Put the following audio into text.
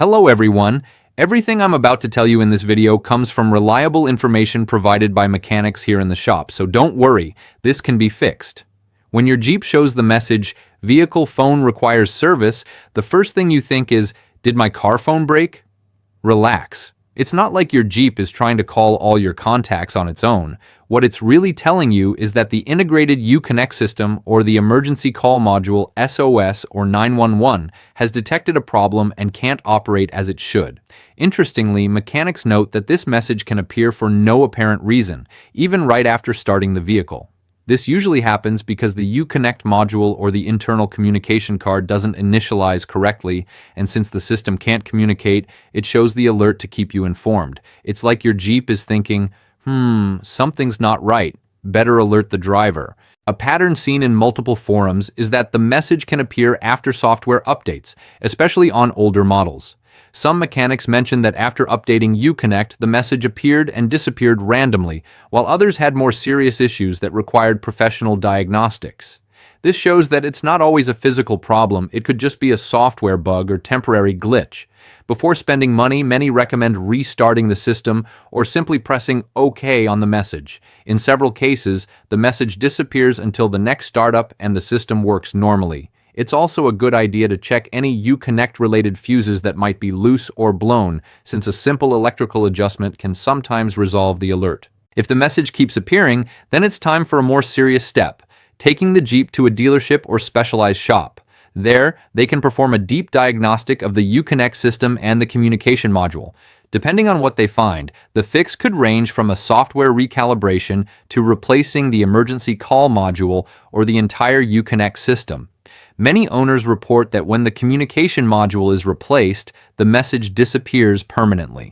Hello everyone. Everything I'm about to tell you in this video comes from reliable information provided by mechanics here in the shop, so don't worry, this can be fixed. When your Jeep shows the message, "Vehicle phone requires service," the first thing you think is, "Did my car phone break?" Relax. It's not like your Jeep is trying to call all your contacts on its own. What it's really telling you is that the integrated Uconnect system, or the emergency call module SOS or 911, has detected a problem and can't operate as it should. Interestingly, mechanics note that this message can appear for no apparent reason, even right after starting the vehicle. This usually happens because the Uconnect module or the internal communication card doesn't initialize correctly, and since the system can't communicate, it shows the alert to keep you informed. It's like your Jeep is thinking, something's not right, better alert the driver. A pattern seen in multiple forums is that the message can appear after software updates, especially on older models. Some mechanics mentioned that after updating Uconnect, the message appeared and disappeared randomly, while others had more serious issues that required professional diagnostics. This shows that it's not always a physical problem, it could just be a software bug or temporary glitch. Before spending money, many recommend restarting the system or simply pressing OK on the message. In several cases, the message disappears until the next startup and the system works normally. It's also a good idea to check any Uconnect-related fuses that might be loose or blown, since a simple electrical adjustment can sometimes resolve the alert. If the message keeps appearing, then it's time for a more serious step, taking the Jeep to a dealership or specialized shop. There, they can perform a deep diagnostic of the Uconnect system and the communication module. Depending on what they find, the fix could range from a software recalibration to replacing the emergency call module or the entire Uconnect system. Many owners report that when the communication module is replaced, the message disappears permanently.